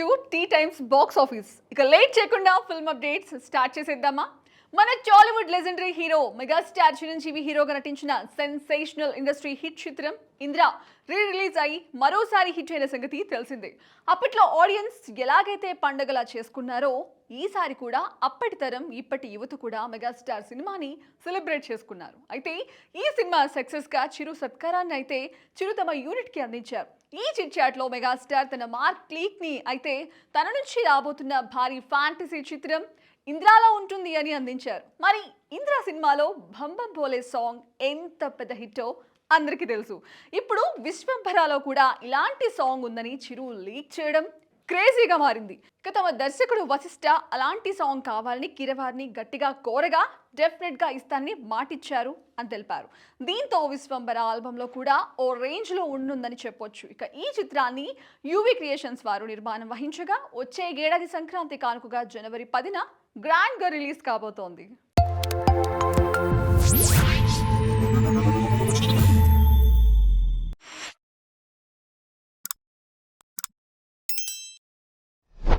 To T times box office. ఇక late చేయకుండా film updates start చేసేద్దామా? మన Tollywood legendary hero megastar Chiranjeevi హీరోగా నటించిన సెన్సేషనల్ ఇండస్ట్రీ హిట్ చిత్రం ఇంద్ర రిలీజ్ అయి మరోసారి హిట్ అయిన సంగతి తెలిసిందే. అప్పట్లో ఆడియన్స్ ఎలాగైతే పండగలా చేసుకున్నారో ఈసారి కూడా అప్పటి తరం ఇప్పటి యువత కూడా మెగాస్టార్ సినిమాని సెలబ్రేట్ చేసుకున్నారు. అయితే ఈ సినిమా సక్సెస్ గా చిరు సత్కారాన్ని అయితే చిరు తమ యూనిట్ కి అందించారు. ఈ చిట్ చాట్ లో మెగాస్టార్ తన మార్క్ క్లీక్ ని అయితే తన నుంచి రాబోతున్న భారీ ఫ్యాంటసీ చిత్రం ఇంద్రాలో ఉంటుంది అని అందించారు. మరి ఇంద్ర సినిమాలో భంబం పోలే సాంగ్ ఎంత పెద్ద హిట్టో అందరికీ తెలుసు. ఇప్పుడు విశ్వంభరాలో కూడా ఇలాంటి సాంగ్ ఉందని చిరు లీక్ చేయడం క్రేజీగా మారింది. ఇక తమ దర్శకుడు వశిష్ఠ అలాంటి సాంగ్ కావాలని కిరవారిని గట్టిగా కోరగా డెఫినెట్ గా ఇస్తానని మాటిచ్చారు అని తెలిపారు. దీంతో విశ్వంబర ఆల్బంలో కూడా ఓ రేంజ్ లో ఉండుందని చెప్పొచ్చు. ఇక ఈ చిత్రాన్ని యూవీ క్రియేషన్స్ వారు నిర్మాణం వహించగా వచ్చే ఏడాది సంక్రాంతి కానుకగా జనవరి 10న గ్రాండ్ గా రిలీజ్ కాబోతోంది.